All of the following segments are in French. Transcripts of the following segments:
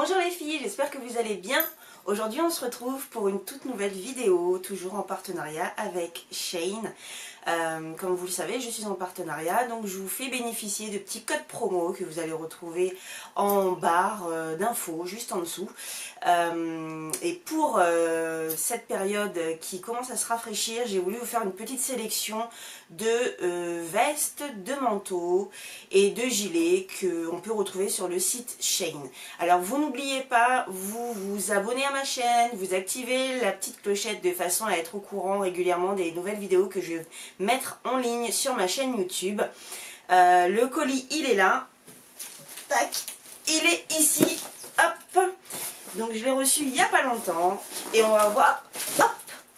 Bonjour les filles, j'espère que vous allez bien. Aujourd'hui on se retrouve pour une toute nouvelle vidéo, toujours en partenariat avec Shein. Comme vous le savez, je suis en partenariat, donc je vous fais bénéficier de petits codes promo que vous allez retrouver en barre d'infos, juste en dessous. Et pour cette période qui commence à se rafraîchir, j'ai voulu vous faire une petite sélection de vestes, de manteaux et de gilets qu'on peut retrouver sur le site Shein. Alors vous n'oubliez pas, vous vous abonnez à ma chaîne, vous activez la petite clochette de façon à être au courant régulièrement des nouvelles vidéos que je vais mettre en ligne sur ma chaîne YouTube. Le colis il est là, tac, il est ici, hop. Donc je l'ai reçu il n'y a pas longtemps et on va voir hop,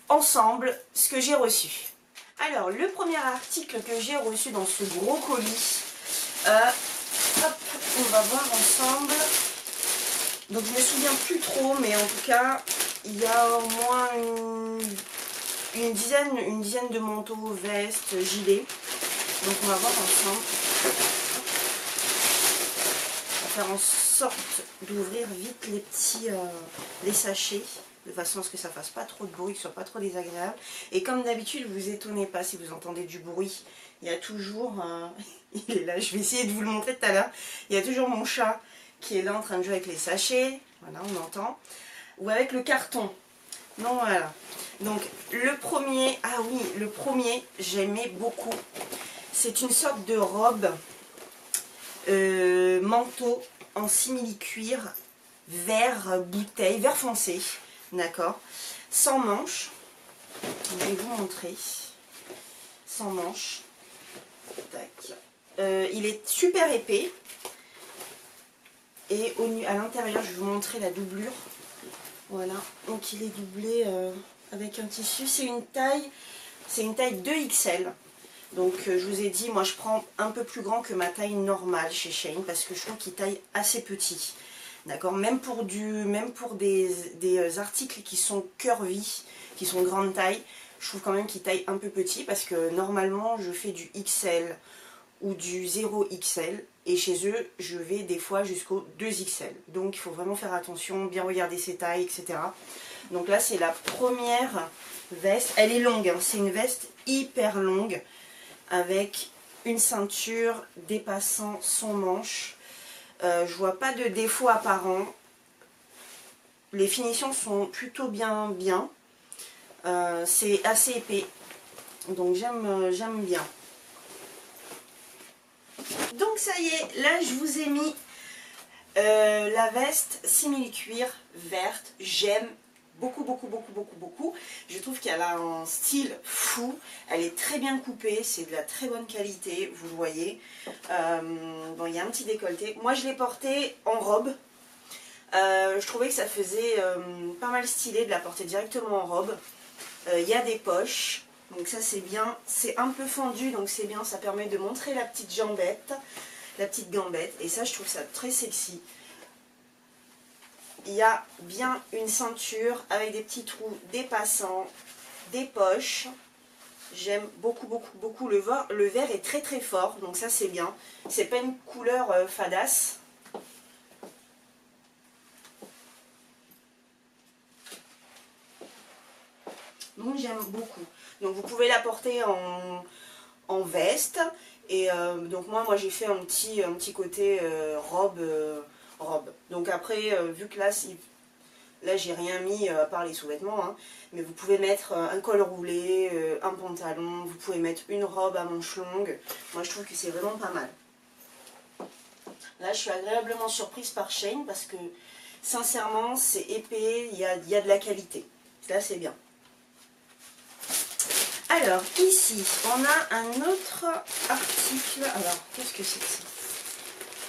ensemble ce que j'ai reçu. Alors le premier article que j'ai reçu dans ce gros colis, hop, on va voir ensemble. Donc je me souviens plus trop, mais en tout cas il y a au moins une dizaine de manteaux, vestes, gilets. Donc on va voir ensemble. On va faire en sorte d'ouvrir vite les sachets, de façon à ce que ça fasse pas trop de bruit, que ce soit pas trop désagréable. Et comme d'habitude, vous étonnez pas si vous entendez du bruit. Il y a toujours, il est là, je vais essayer de vous le montrer tout à l'heure. Il y a toujours mon chat qui est là en train de jouer avec les sachets. Voilà, on entend. Ou avec le carton. Donc voilà. Donc le premier, ah oui, le premier, j'aimais beaucoup. C'est une sorte de robe manteau en simili-cuir vert bouteille, vert foncé, d'accord, sans manches. Je vais vous montrer. Sans manches. Tac. Il est super épais. Et à l'intérieur, je vais vous montrer la doublure. Voilà, donc il est doublé avec un tissu. C'est une taille 2XL. Donc je vous ai dit, moi je prends un peu plus grand que ma taille normale chez Shein parce que je trouve qu'il taille assez petit. D'accord, même pour des articles qui sont curvy, qui sont grande taille, je trouve quand même qu'il taille un peu petit parce que normalement je fais du XL ou du 0XL et chez eux je vais des fois jusqu'au 2XL. Donc il faut vraiment faire attention, bien regarder ses tailles, etc. Donc là c'est la première veste, elle est longue, hein. C'est une veste hyper longue avec une ceinture dépassant son manche. Je vois pas de défaut apparent. Les finitions sont plutôt bien. C'est assez épais. Donc j'aime bien. Donc ça y est, là je vous ai mis la veste simili-cuir verte. J'aime beaucoup. Je trouve qu'elle a un style fou. Elle est très bien coupée, c'est de la très bonne qualité, vous le voyez. Bon, il y a un petit décolleté. Moi je l'ai portée en robe. Je trouvais que ça faisait pas mal stylé de la porter directement en robe. Il y a des poches, donc ça c'est bien. C'est un peu fendu, donc c'est bien, ça permet de montrer la petite jambette, la petite gambette. Et ça je trouve ça très sexy. Il y a bien une ceinture avec des petits trous dépassants, des poches. J'aime beaucoup. Le vert est très fort, donc ça c'est bien. C'est pas une couleur fadasse. Donc j'aime beaucoup. Donc vous pouvez la porter en veste. Et donc moi j'ai fait un petit côté robe. Donc après, vu que là j'ai rien mis à part les sous-vêtements, hein, mais vous pouvez mettre un col roulé, un pantalon, vous pouvez mettre une robe à manches longues. Moi je trouve que c'est vraiment pas mal. Là je suis agréablement surprise par Shein parce que sincèrement c'est épais, il y a de la qualité. Là c'est bien. Alors ici on a un autre article. Alors qu'est-ce que c'est que ça?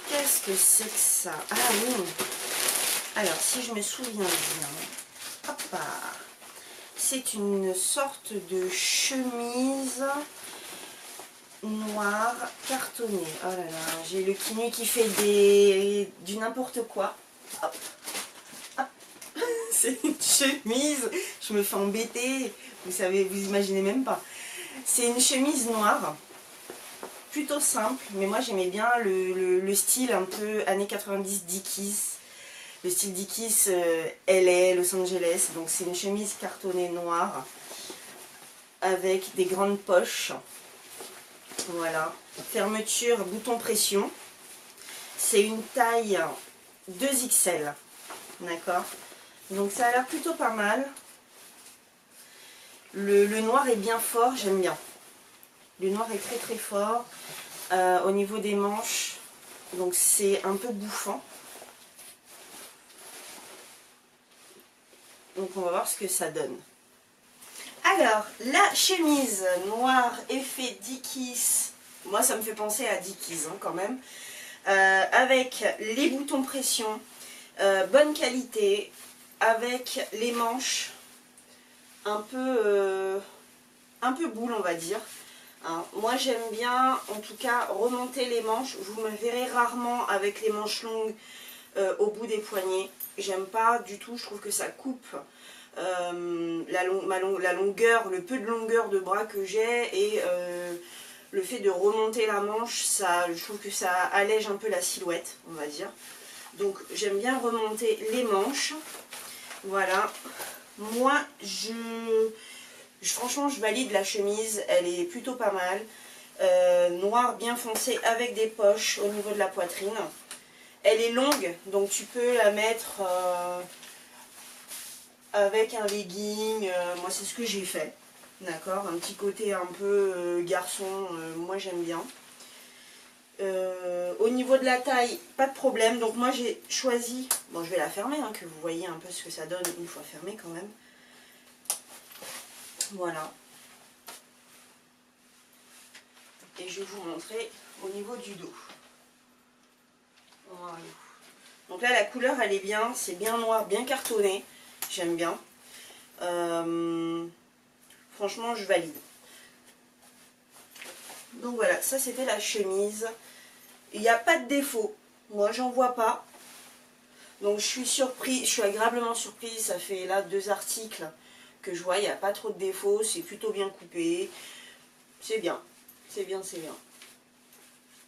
Qu'est-ce que c'est que ça? Ah oui. Alors, si je me souviens bien, hop, c'est une sorte de chemise noire cartonnée. Oh là là, j'ai le kinu qui fait du n'importe quoi. Hop, hop. C'est une chemise, je me fais embêter, vous savez, vous imaginez même pas. C'est une chemise noire. Plutôt simple, mais moi j'aimais bien le style un peu années 90 Dickies. le style Dickies LA, Los Angeles. Donc c'est une chemise cartonnée noire avec des grandes poches. Voilà, fermeture, bouton pression. C'est une taille 2XL, d'accord. Donc ça a l'air plutôt pas mal. Le noir est bien fort, j'aime bien. Le noir est très très fort. Au niveau des manches, donc c'est un peu bouffant. Donc on va voir ce que ça donne. Alors, la chemise noire effet Dickies, moi ça me fait penser à Dickies hein, quand même, avec les boutons pression, bonne qualité, avec les manches un peu boule on va dire. Hein, moi j'aime bien en tout cas remonter les manches, vous me verrez rarement avec les manches longues au bout des poignets, j'aime pas du tout, je trouve que ça coupe la longueur, le peu de longueur de bras que j'ai et le fait de remonter la manche, je trouve que ça allège un peu la silhouette, on va dire. Donc j'aime bien remonter les manches. Voilà. Moi, franchement, je valide la chemise, elle est plutôt pas mal. Noir bien foncé avec des poches au niveau de la poitrine. Elle est longue, donc tu peux la mettre avec un legging. Moi, c'est ce que j'ai fait. D'accord, un petit côté un peu garçon, moi j'aime bien. Au niveau de la taille, pas de problème. Donc moi j'ai choisi, bon je vais la fermer, hein, que vous voyez un peu ce que ça donne une fois fermée quand même. Voilà. Et je vais vous montrer au niveau du dos. Voilà. Donc là la couleur elle est bien, c'est bien noir, bien cartonné. J'aime bien. Franchement je valide. Donc voilà, ça c'était la chemise. Il n'y a pas de défaut. Moi j'en vois pas. Donc je suis surprise, je suis agréablement surprise. Ça fait là 2 articles que je vois, il n'y a pas trop de défauts. C'est plutôt bien coupé. C'est bien. C'est bien, c'est bien.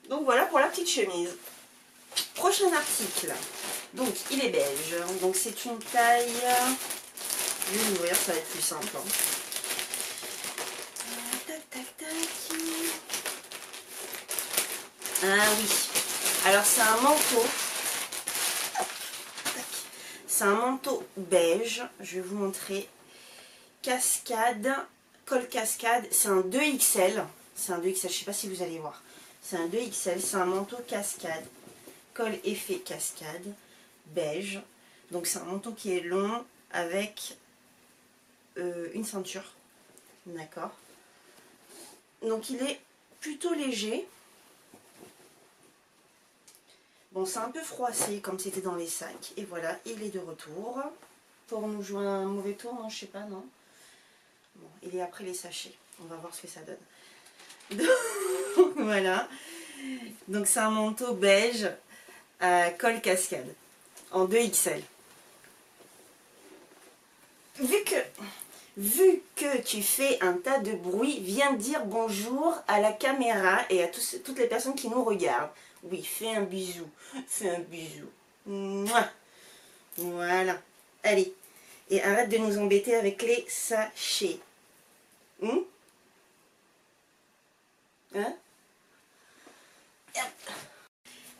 Donc voilà pour la petite chemise. Prochain article. Donc il est beige. Donc c'est une taille. Je vais l'ouvrir, ça va être plus simple. Hein. Tac, tac, tac. Ah oui. Alors c'est un manteau. C'est un manteau beige. Je vais vous montrer. Cascade. Col cascade. C'est un 2XL. C'est un 2XL. Je ne sais pas si vous allez voir. C'est un 2XL. C'est un manteau cascade. Col effet cascade. Beige. Donc c'est un manteau qui est long avec une ceinture. D'accord. Donc il est plutôt léger. Bon, c'est un peu froissé comme c'était dans les sacs. Et voilà, il est de retour. Pour nous jouer un mauvais tour, non, je sais pas, non. Bon, il est après les sachets. On va voir ce que ça donne. Donc, voilà. Donc c'est un manteau beige à col cascade. En 2XL. Vu que tu fais un tas de bruit, viens dire bonjour à la caméra et à toutes les personnes qui nous regardent. Oui, fais un bisou. Fais un bisou. Mouah. Voilà. Allez. Et arrête de nous embêter avec les sachets. Hein?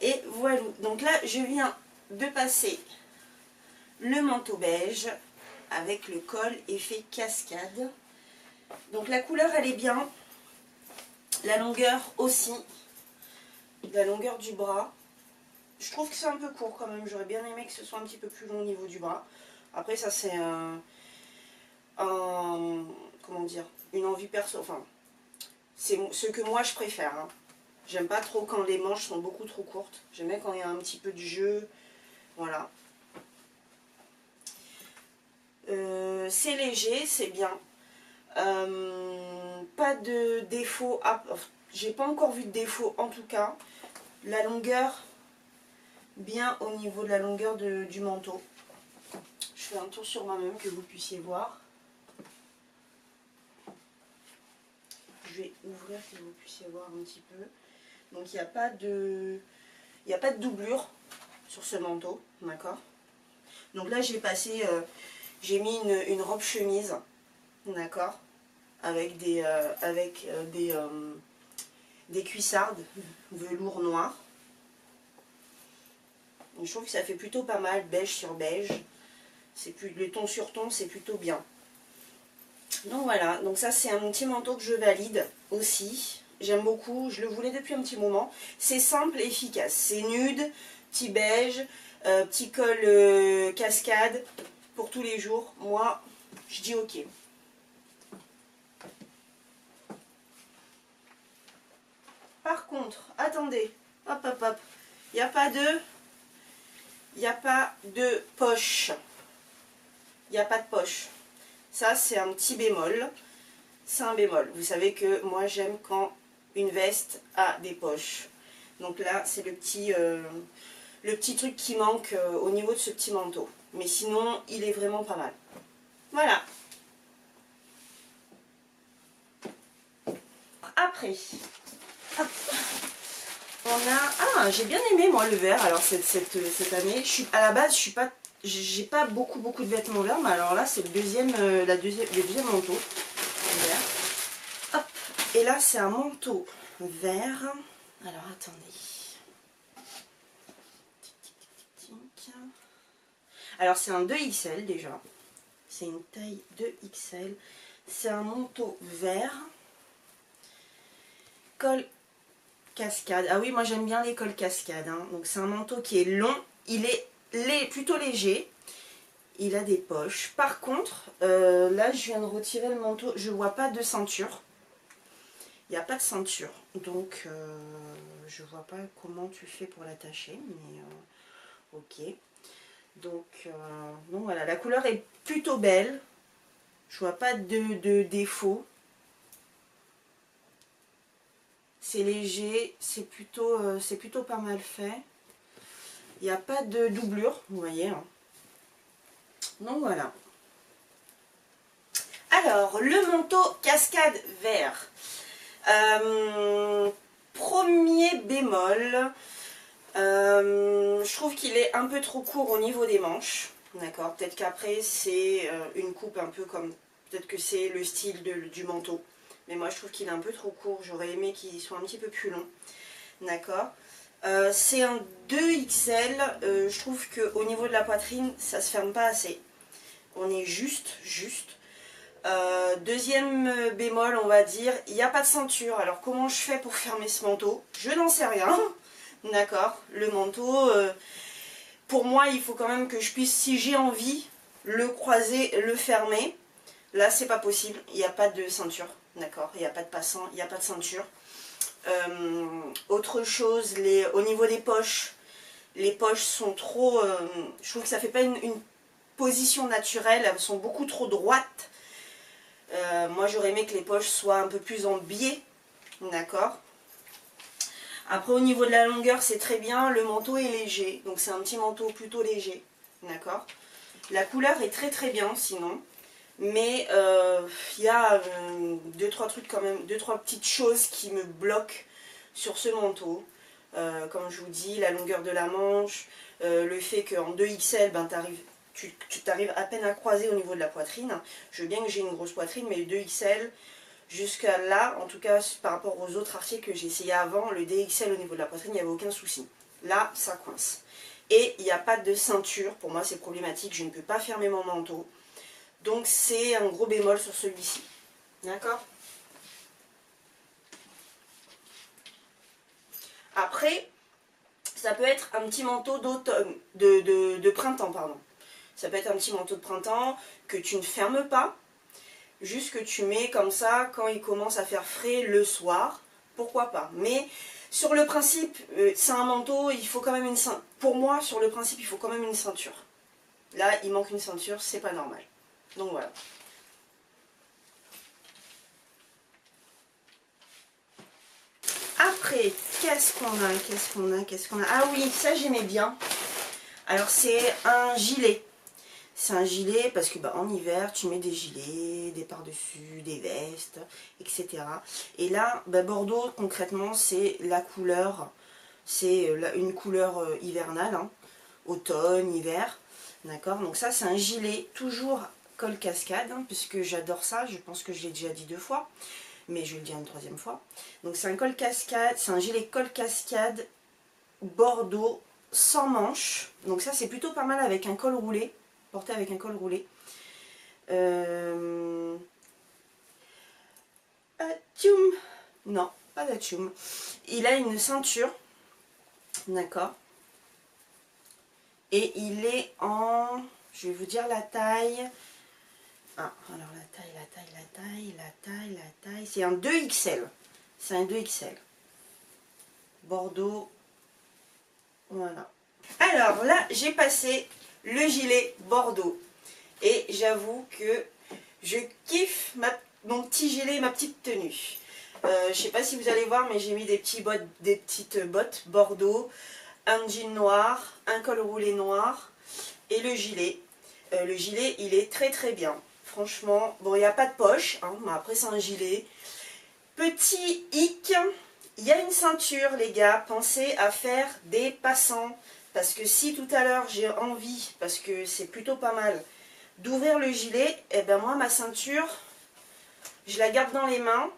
Et voilà. Donc là, je viens de passer le manteau beige avec le col effet cascade. Donc la couleur, elle est bien. La longueur aussi. La longueur du bras. Je trouve que c'est un peu court quand même. J'aurais bien aimé que ce soit un petit peu plus long au niveau du bras. Après ça c'est comment dire, une envie perso. Enfin, c'est ce que moi je préfère. Hein. J'aime pas trop quand les manches sont beaucoup trop courtes. J'aime bien quand il y a un petit peu de jeu. Voilà. C'est léger, c'est bien. Pas de défaut. J'ai pas encore vu de défaut en tout cas. La longueur, bien au niveau de la longueur du manteau. Je fais un tour sur moi-même que vous puissiez voir. Je vais ouvrir que vous puissiez voir un petit peu. Donc il n'y a pas de doublure sur ce manteau, d'accord. Donc là j'ai passé, j'ai mis une robe chemise, d'accord, avec des cuissardes velours noir. Je trouve que ça fait plutôt pas mal, beige sur beige. Le ton sur ton, c'est plutôt bien. Donc voilà, donc ça c'est un petit manteau que je valide aussi. J'aime beaucoup, je le voulais depuis un petit moment. C'est simple et efficace. C'est nude, petit beige, petit col cascade pour tous les jours. Moi, je dis ok. Par contre, attendez, hop hop hop, il n'y a pas de poche. Il n'y a pas de poche. Ça, c'est un petit bémol. C'est un bémol. Vous savez que moi, j'aime quand une veste a des poches. Donc là, c'est le petit truc qui manque au niveau de ce petit manteau. Mais sinon, il est vraiment pas mal. Voilà. Après, hop, on a... Ah, j'ai bien aimé, moi, le vert. Alors, cette année, à la base, j'ai pas beaucoup de vêtements verts, mais alors là, c'est le deuxième manteau vert. Hop. Et là, c'est un manteau vert. Alors, attendez. Alors, c'est un 2XL déjà. C'est une taille 2XL. C'est un manteau vert. Col cascade. Ah oui, moi j'aime bien les cols cascades. Hein. Donc, c'est un manteau qui est long. Il est plutôt léger. Il a des poches. Par contre, là, je viens de retirer le manteau. Je vois pas de ceinture. Il n'y a pas de ceinture. Donc, je vois pas comment tu fais pour l'attacher. Mais, ok. Donc voilà, la couleur est plutôt belle. Je vois pas de défaut. C'est léger, c'est plutôt pas mal fait. Il n'y a pas de doublure, vous voyez. Hein. Donc voilà. Alors, le manteau cascade vert. Premier bémol. Je trouve qu'il est un peu trop court au niveau des manches. D'accord, peut-être qu'après c'est une coupe un peu comme... Peut-être que c'est le style du manteau. Mais moi je trouve qu'il est un peu trop court. J'aurais aimé qu'il soit un petit peu plus long. D'accord. C'est un 2XL. Je trouve qu'au niveau de la poitrine, ça se ferme pas assez. On est juste. Deuxième bémol, on va dire, il n'y a pas de ceinture. Alors comment je fais pour fermer ce manteau? Je n'en sais rien. D'accord. Le manteau... pour moi, il faut quand même que je puisse, si j'ai envie, le croiser, le fermer. Là, c'est pas possible. Il n'y a pas de ceinture. D'accord. Il n'y a pas de passant. Il n'y a pas de ceinture. Autre chose, au niveau des poches, les poches sont trop... je trouve que ça fait pas une position naturelle. Elles sont beaucoup trop droites. Moi, j'aurais aimé que les poches soient un peu plus en biais. D'accord. Après, au niveau de la longueur, c'est très bien. Le manteau est léger. Donc, c'est un petit manteau plutôt léger. D'accord. La couleur est très bien, sinon. Mais il y a 2-3 trucs quand même, 2-3 petites choses qui me bloquent sur ce manteau. Comme je vous dis, la longueur de la manche, le fait qu'en 2XL, ben, tu t'arrives à peine à croiser au niveau de la poitrine. Je veux bien que j'ai une grosse poitrine, mais le 2XL... Jusqu'à là, en tout cas par rapport aux autres articles que j'ai essayé avant, le DXL au niveau de la poitrine, il n'y avait aucun souci. Là, ça coince. Et il n'y a pas de ceinture. Pour moi, c'est problématique. Je ne peux pas fermer mon manteau. Donc, c'est un gros bémol sur celui-ci. D'accord? Après, ça peut être un petit manteau d'automne, de printemps, pardon. Ça peut être un petit manteau de printemps que tu ne fermes pas. Juste que tu mets comme ça quand il commence à faire frais le soir, pourquoi pas. Mais sur le principe, c'est un manteau, il faut quand même une ceinture. Pour moi, sur le principe, il faut quand même une ceinture. Là, il manque une ceinture, c'est pas normal. Donc voilà. Après, qu'est-ce qu'on a? Ah oui, ça j'aimais bien. Alors c'est un gilet. C'est un gilet parce que en hiver, tu mets des gilets, des par-dessus, des vestes, etc. Et là, Bordeaux, concrètement, c'est la couleur, c'est une couleur hivernale, hein, automne, hiver. D'accord, donc ça c'est un gilet toujours col cascade, hein, puisque j'adore ça, je pense que je l'ai déjà dit 2 fois, mais je vais le dire une 3e fois. Donc c'est un col cascade, c'est un gilet col cascade bordeaux sans manches. Donc ça c'est plutôt pas mal avec un col roulé, porté avec un col roulé. Atchoum. Non, pas d'atchoum. Il a une ceinture, d'accord. Et il est en, je vais vous dire la taille. Ah, alors la taille. C'est un 2XL. C'est un 2XL. Bordeaux. Voilà. Alors là, j'ai passé le gilet Bordeaux. Et j'avoue que je kiffe mon petit gilet, ma petite tenue. Je sais pas si vous allez voir, mais j'ai mis des petites bottes Bordeaux, un jean noir, un col roulé noir et le gilet. Le gilet, il est très très bien. Franchement, bon, il n'y a pas de poche, hein, mais après c'est un gilet. Petit hic, il y a une ceinture, les gars. Pensez à faire des passants. Parce que si tout à l'heure j'ai envie, parce que c'est plutôt pas mal, d'ouvrir le gilet, et ben moi ma ceinture, je la garde dans les mains.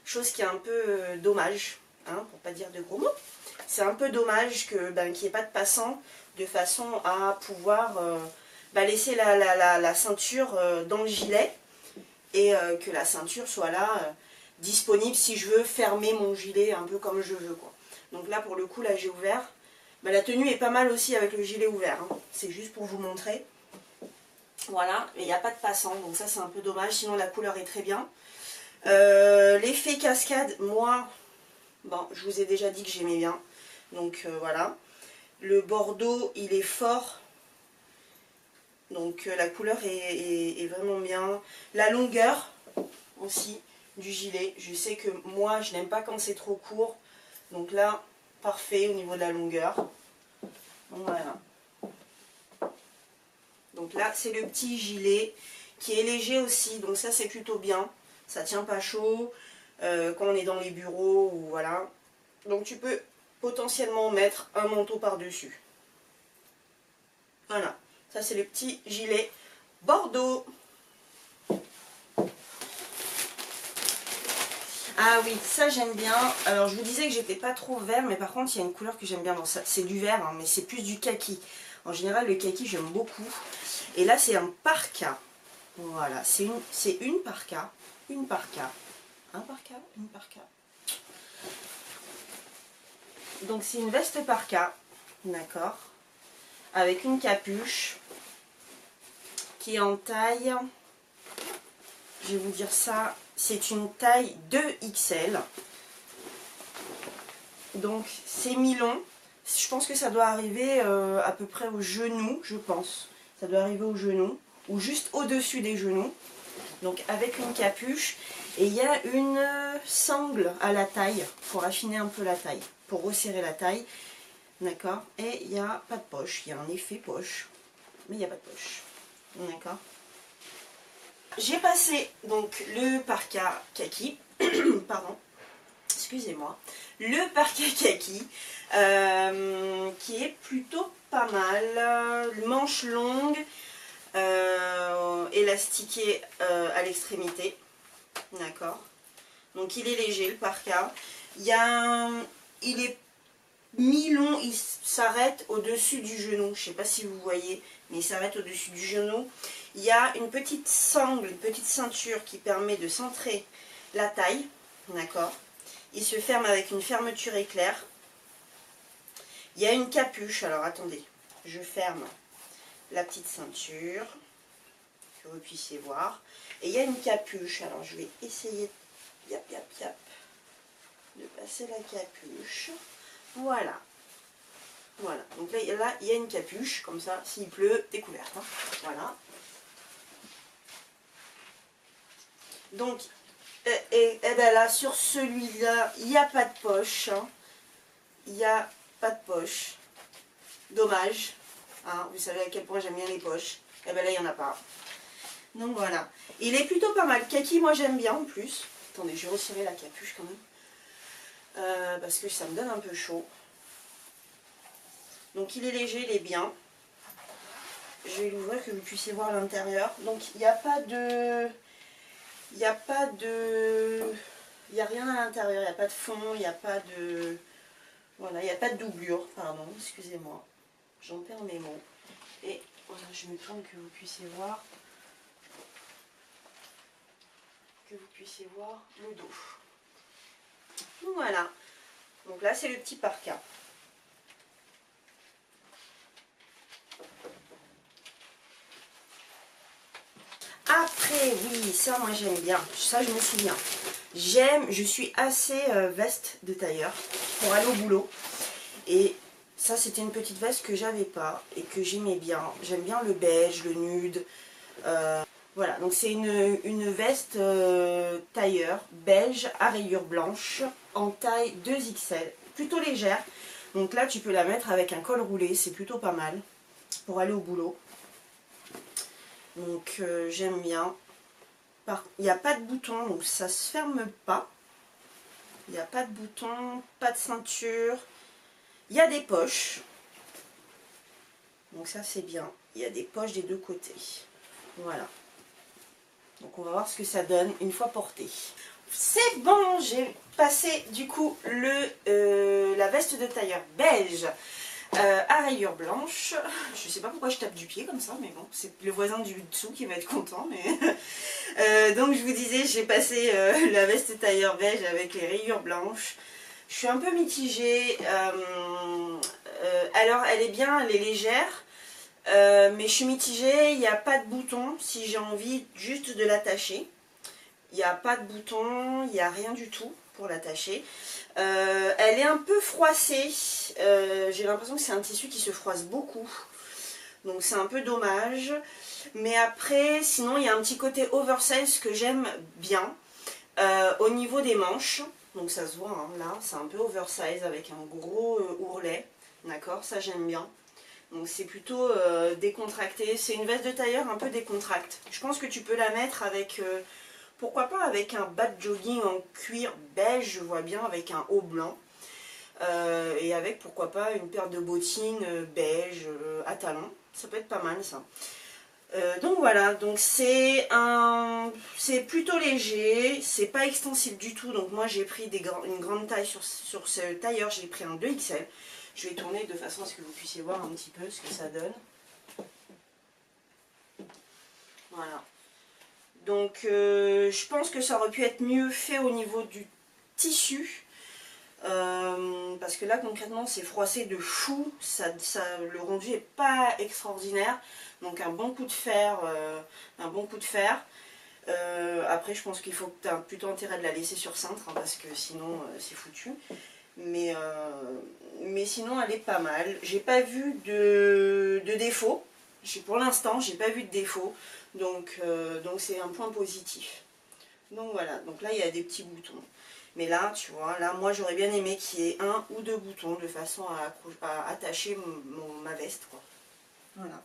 Chose qui est un peu dommage, hein, pour pas dire de gros mots. C'est un peu dommage qu'il n'y ait pas de passant, de façon à pouvoir laisser la ceinture dans le gilet et que la ceinture soit là, disponible si je veux fermer mon gilet un peu comme je veux, quoi. Donc là pour le coup, là j'ai ouvert. La tenue est pas mal aussi avec le gilet ouvert, hein. C'est juste pour vous montrer. Voilà, mais il n'y a pas de passant, donc ça c'est un peu dommage, sinon la couleur est très bien. L'effet cascade, moi, bon, je vous ai déjà dit que j'aimais bien, donc voilà. Le bordeaux, il est fort, donc la couleur est vraiment bien. La longueur aussi du gilet, je sais que moi, je n'aime pas quand c'est trop court, donc là, parfait au niveau de la longueur. Donc voilà. Donc là, c'est le petit gilet qui est léger aussi, donc ça c'est plutôt bien. Ça tient pas chaud quand on est dans les bureaux ou voilà. Donc tu peux potentiellement mettre un manteau par-dessus. Voilà, ça c'est le petit gilet Bordeaux. Ah oui, ça j'aime bien. Alors je vous disais que j'étais pas trop vert, mais par contre il y a une couleur que j'aime bien. Bon, c'est du vert, hein, mais c'est plus du kaki. En général le kaki j'aime beaucoup. Et là c'est un parka. Voilà, c'est une parka. Une parka. Un parka, une parka. Donc c'est une veste parka, d'accord, avec une capuche qui est en taille, je vais vous dire ça, c'est une taille 2XL. Donc c'est mi-long, je pense que ça doit arriver à peu près au genou, je pense. Ça doit arriver au genou, ou juste au-dessus des genoux. Donc avec une capuche, et il y a une sangle à la taille, pour affiner un peu la taille, pour resserrer la taille. D'accord. Et il n'y a pas de poche, il y a un effet poche, mais il n'y a pas de poche. D'accord. J'ai passé donc le parka kaki, pardon, excusez-moi, le parka kaki, qui est plutôt pas mal, manche longue, élastiqué à l'extrémité, d'accord. Donc il est léger le parka, il est mi-long, il s'arrête au-dessus du genou, je ne sais pas si vous voyez, mais il s'arrête au-dessus du genou. Il y a une petite sangle, une petite ceinture qui permet de centrer la taille, d'accord. Il se ferme avec une fermeture éclair. Il y a une capuche, alors attendez, je ferme la petite ceinture, que vous puissiez voir. Et il y a une capuche, alors je vais essayer de passer la capuche. Voilà. Voilà. Donc là, il y a une capuche, comme ça, s'il pleut, découverte. Hein. Voilà. Donc, et ben là, sur celui-là, il n'y a pas de poche. Hein. Il n'y a pas de poche. Dommage. Hein. Vous savez à quel point j'aime bien les poches. Et ben là, il n'y en a pas. Donc voilà. Il est plutôt pas mal. Kaki, moi j'aime bien en plus. Attendez, je vais resserrer la capuche quand même. Parce que ça me donne un peu chaud. Donc il est léger, il est bien. Je vais l'ouvrir que vous puissiez voir l'intérieur. Donc il n'y a pas de... Il n'y a pas de... Il n'y a rien à l'intérieur, il n'y a pas de fond, il n'y a pas de... Voilà, il n'y a pas de doublure, pardon, excusez-moi. J'en perds mes mots. Et voilà, je me tourne que vous puissiez voir. Que vous puissiez voir le dos. Donc voilà. Donc là, c'est le petit parka. Après, oui, ça moi j'aime bien, ça je me souviens. Je suis assez veste de tailleur pour aller au boulot. Et ça c'était une petite veste que j'avais pas et que j'aimais bien. J'aime bien le beige, le nude. Voilà, donc c'est une veste tailleur beige à rayures blanches en taille 2XL, plutôt légère. Donc là tu peux la mettre avec un col roulé, c'est plutôt pas mal pour aller au boulot. Donc j'aime bien. Il n'y a pas de bouton, donc ça se ferme pas. Il n'y a pas de bouton, pas de ceinture. Il y a des poches. Donc ça c'est bien. Il y a des poches des deux côtés. Voilà. Donc on va voir ce que ça donne une fois porté. C'est bon, j'ai passé du coup la veste de tailleur beige à rayures blanches. Je sais pas pourquoi je tape du pied comme ça, mais bon, c'est le voisin du dessous qui va être content. Mais donc je vous disais, j'ai passé la veste tailleur beige avec les rayures blanches. Je suis un peu mitigée. Alors elle est bien, elle est légère. Mais je suis mitigée, il n'y a pas de bouton si j'ai envie juste de l'attacher. Il n'y a pas de bouton, il n'y a rien du tout pour l'attacher. Elle est un peu froissée, j'ai l'impression que c'est un tissu qui se froisse beaucoup. Donc c'est un peu dommage. Mais après, sinon il y a un petit côté oversize que j'aime bien. Au niveau des manches, donc ça se voit, hein, là, c'est un peu oversize avec un gros ourlet. D'accord, ça j'aime bien. Donc c'est plutôt décontracté. C'est une veste de tailleur un peu décontracte. Je pense que tu peux la mettre avec, pourquoi pas avec un bas de jogging en cuir beige, je vois bien, avec un haut blanc. Et avec pourquoi pas une paire de bottines beige à talons. Ça peut être pas mal ça. Donc voilà, donc c'est plutôt léger, c'est pas extensible du tout. Donc moi j'ai pris une grande taille sur ce tailleur, j'ai pris un 2XL. Je vais tourner de façon à ce que vous puissiez voir un petit peu ce que ça donne. Voilà. Donc je pense que ça aurait pu être mieux fait au niveau du tissu. Parce que là concrètement c'est froissé de fou. Le rendu est pas extraordinaire. Donc un bon coup de fer. Après je pense qu'il faut que tu as plutôt intérêt de la laisser sur cintre, hein, parce que sinon c'est foutu. Mais sinon elle est pas mal. J'ai pas vu de défaut. Pour l'instant j'ai pas vu de défaut. Donc c'est un point positif. Donc voilà, donc là il y a des petits boutons. Mais là tu vois, là moi j'aurais bien aimé qu'il y ait un ou deux boutons de façon à attacher ma veste, quoi. Voilà.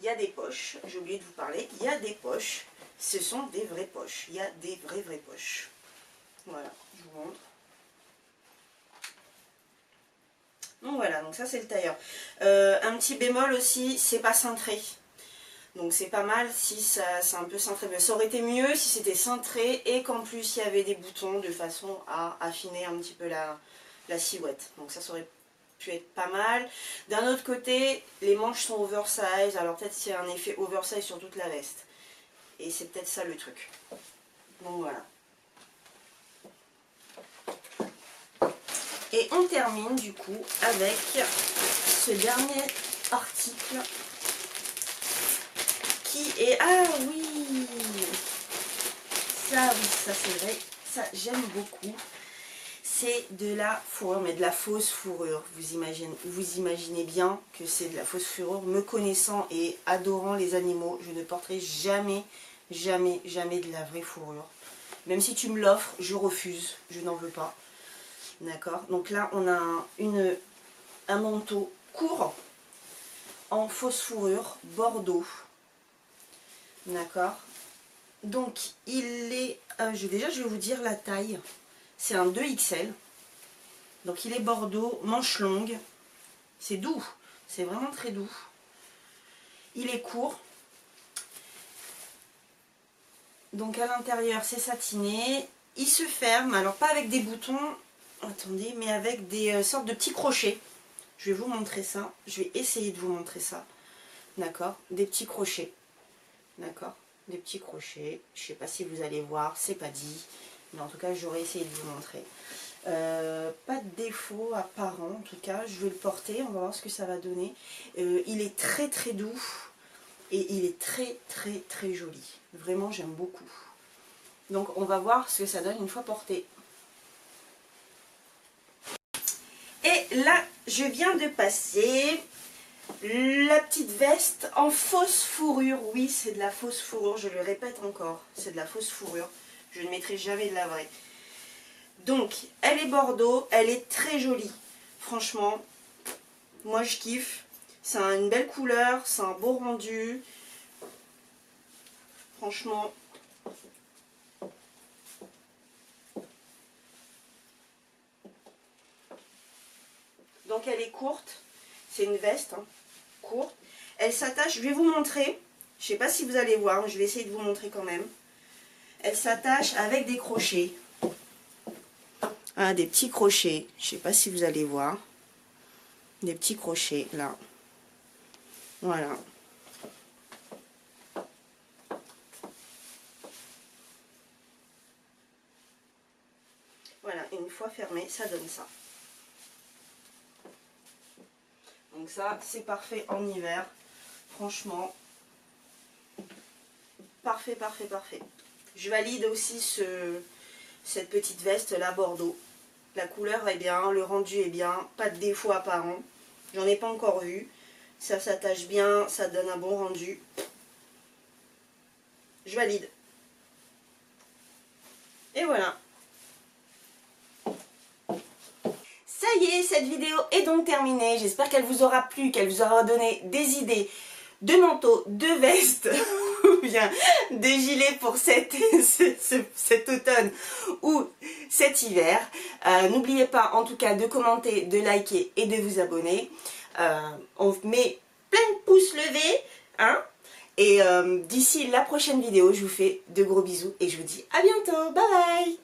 Il y a des poches, j'ai oublié de vous parler, il y a des poches. Ce sont des vraies poches. Il y a des vraies poches. Voilà, je vous montre. Donc voilà, donc ça c'est le tailleur. Un petit bémol aussi, c'est pas cintré. Donc c'est pas mal si c'est un peu cintré. Mais ça aurait été mieux si c'était cintré et qu'en plus il y avait des boutons de façon à affiner un petit peu la silhouette. Donc ça aurait pu être pas mal. D'un autre côté, les manches sont oversize. Alors peut-être qu'il y a un effet oversize sur toute la veste. Et c'est peut-être ça le truc. Donc voilà. Et on termine du coup avec ce dernier article qui est... Ah oui, ça c'est vrai, ça j'aime beaucoup. C'est de la fourrure, mais de la fausse fourrure. Vous imaginez bien que c'est de la fausse fourrure. Me connaissant et adorant les animaux, je ne porterai jamais de la vraie fourrure. Même si tu me l'offres, je refuse, je n'en veux pas. D'accord. Donc là, on a un manteau court en fausse fourrure, bordeaux. D'accord. Donc, il est... déjà, je vais vous dire la taille. C'est un 2XL. Donc il est bordeaux, manche longue. C'est doux, c'est vraiment très doux. Il est court. Donc à l'intérieur c'est satiné. Il se ferme, alors pas avec des boutons, attendez, mais avec des sortes de petits crochets. Je vais vous montrer ça. Je vais essayer de vous montrer ça. D'accord? Des petits crochets. D'accord? Des petits crochets. Je ne sais pas si vous allez voir, c'est pas dit. Mais en tout cas, j'aurais essayé de vous montrer. Pas de défaut apparent, en tout cas. Je vais le porter, on va voir ce que ça va donner. Il est très très doux. Et il est très très très joli. Vraiment, j'aime beaucoup. Donc, on va voir ce que ça donne une fois porté. Et là, je viens de passer la petite veste en fausse fourrure. Oui, c'est de la fausse fourrure, je le répète encore. C'est de la fausse fourrure. Je ne mettrai jamais de la vraie. Donc, elle est bordeaux, elle est très jolie. Franchement, moi je kiffe. C'est une belle couleur, c'est un beau rendu. Franchement. Donc elle est courte. C'est une veste, hein, courte. Elle s'attache, je vais vous montrer. Je ne sais pas si vous allez voir, je vais essayer de vous montrer quand même. Elle s'attache avec des crochets. Ah, des petits crochets. Je ne sais pas si vous allez voir. Des petits crochets, là. Voilà. Voilà, une fois fermé, ça donne ça. Donc ça, c'est parfait en hiver. Franchement, parfait, parfait, parfait. Je valide aussi cette petite veste là, bordeaux. La couleur est bien, le rendu est bien, pas de défaut apparent. J'en ai pas encore vu. Ça s'attache bien, ça donne un bon rendu. Je valide. Et voilà. Ça y est, cette vidéo est donc terminée. J'espère qu'elle vous aura plu, qu'elle vous aura donné des idées de manteaux, de vestes ou bien de gilets pour cet automne ou cet hiver. N'oubliez pas en tout cas de commenter, de liker et de vous abonner. On met plein de pouces levés, hein. Et d'ici la prochaine vidéo, je vous fais de gros bisous et je vous dis à bientôt. Bye bye.